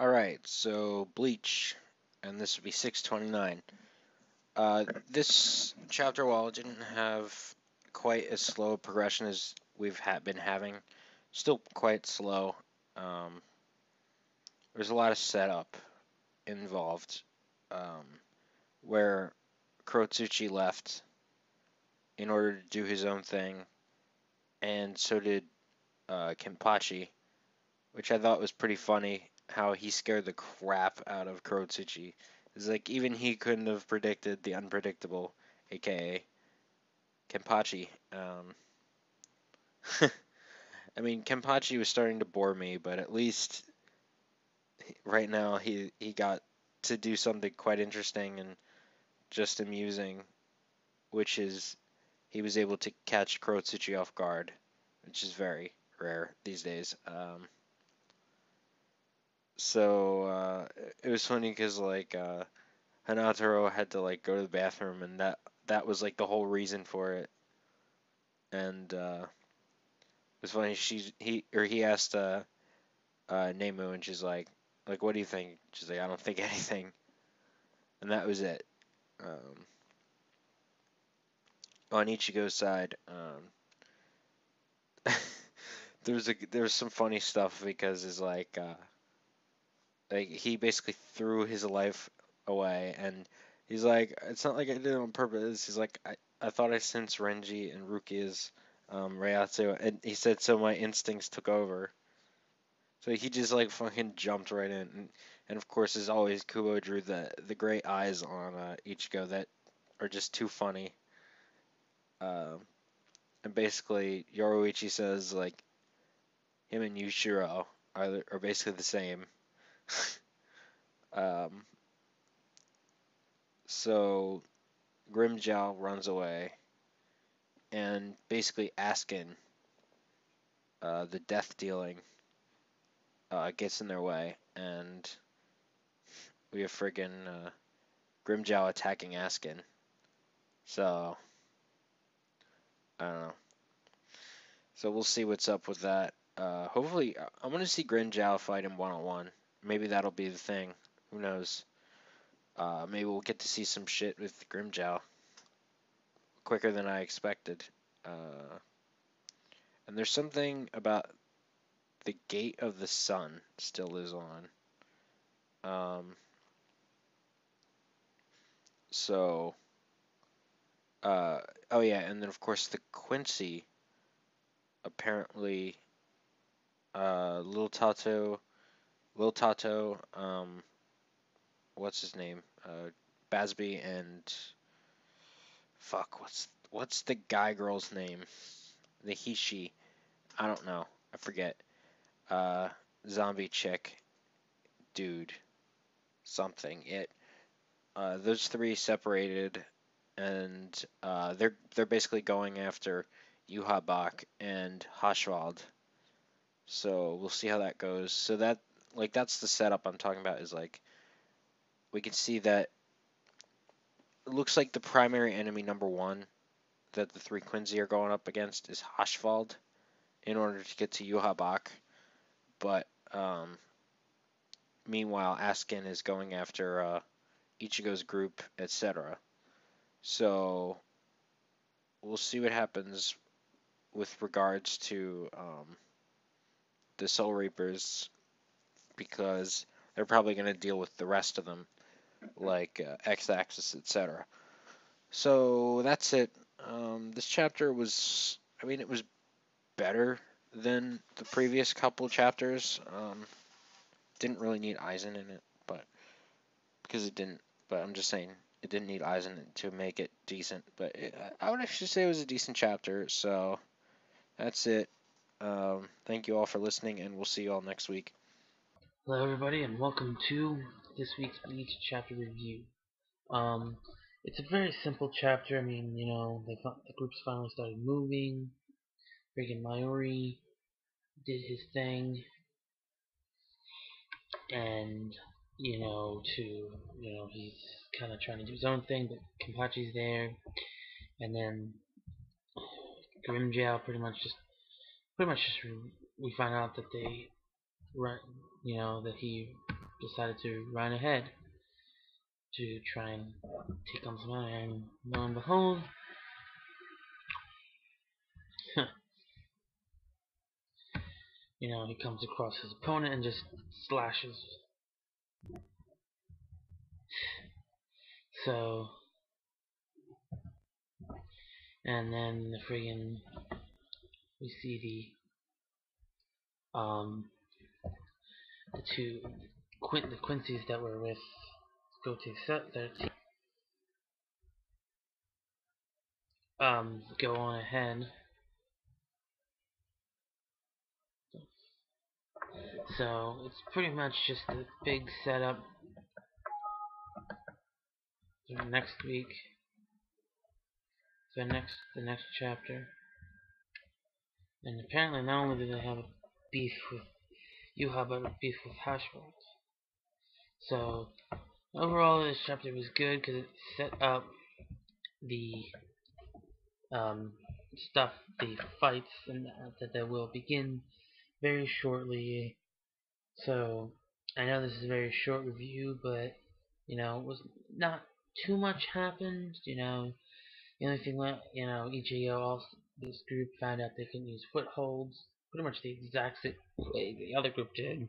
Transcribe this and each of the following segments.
Alright, so Bleach, and this would be 629. This chapter, while it didn't have quite as slow a progression as been having, still quite slow. Um, there's a lot of setup involved, um, where Kurotsuchi left in order to do his own thing, and so did Kenpachi, which I thought was pretty funny. How he scared the crap out of Kurotsuchi. It's like even he couldn't have predicted the unpredictable, aka Kenpachi. I mean, Kenpachi was starting to bore me, but at least right now he got to do something quite interesting and just amusing, which is he was able to catch Kurotsuchi off guard, which is very rare these days. So it was funny because Hanataro had to like go to the bathroom, and that was like the whole reason for it. And it was funny. He asked Nemu, and she's like, what do you think? She's like, I don't think anything, and that was it. Um, on Ichigo's side, there was some funny stuff because it's like he basically threw his life away, and he's like, it's not like I did it on purpose. He's like, I thought I sensed Renji and Rukia's Reiatsu, and he said so my instincts took over. So he just like fucking jumped right in, and of course, as always, Kubo drew the great eyes on Ichigo that are just too funny. Um, and basically, Yoruichi says like him and Yushiro are basically the same. um, so Grimjow runs away, and basically Askin, the death dealing, gets in their way, and we have friggin' Grimjow attacking Askin. So I don't know. So we'll see what's up with that. Hopefully, I want to see Grimjow fight him 1-on-1. Maybe that'll be the thing. Who knows? Maybe we'll get to see some shit with Grimjow quicker than I expected. Uh, and there's something about the Gate of the Sun still is on. Um, so, uh, oh yeah, and then of course the Quincy apparently, Little Tato, what's his name? Bazz-B and fuck, what's the guy girl's name? The he she, I don't know, I forget. Uh, Zombie chick, dude, something. Those three separated, and they're basically going after Yuha and Hashwald. So we'll see how that goes. So that's the setup I'm talking about. Is like we can see that it looks like the primary enemy number one that the three Quincy are going up against is Hashwald in order to get to Yuha. But meanwhile, Askin is going after Ichigo's group, etc. So we'll see what happens with regards to the Soul Reapers because they're probably going to deal with the rest of them, like X-Axis, etc. So that's it. This chapter was, I mean, it was better than the previous couple chapters. Didn't really need Aizen in it, but because it didn't. But I'm just saying it didn't need Aizen to make it decent. But I would actually say it was a decent chapter. So that's it. Thank you all for listening, and we'll see you all next week. Hello, everybody, and welcome to this week's Bleach chapter review. Um, it's a very simple chapter. I mean, the groups finally started moving. Freaking Mayuri did his thing, and he's kind of trying to do his own thing, but Kenpachi's there, and then Grimjow pretty much just we find out that they run, that he decided to run ahead to try and take on some other, and lo and behold, he comes across his opponent and just slashes. So, and then we see the Quincy's that were with their team, go on ahead. So it's pretty much just a big setup for next week, for the next chapter. And apparently, not only do they have a beef with Yuha, but a beef with Hashbot. So overall, this chapter was good because it set up the the fights, and that they will begin very shortly. So I know this is a very short review, but it was not too much happened. The only thing that Ichigo, this group found out they can use footholds, pretty much the exact same way the other group did.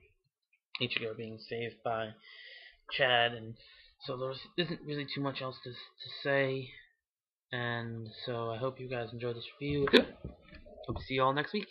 Ichigo being saved by Chad, and so there isn't really too much else to say. And so I hope you guys enjoyed this review. Hope to see you all next week.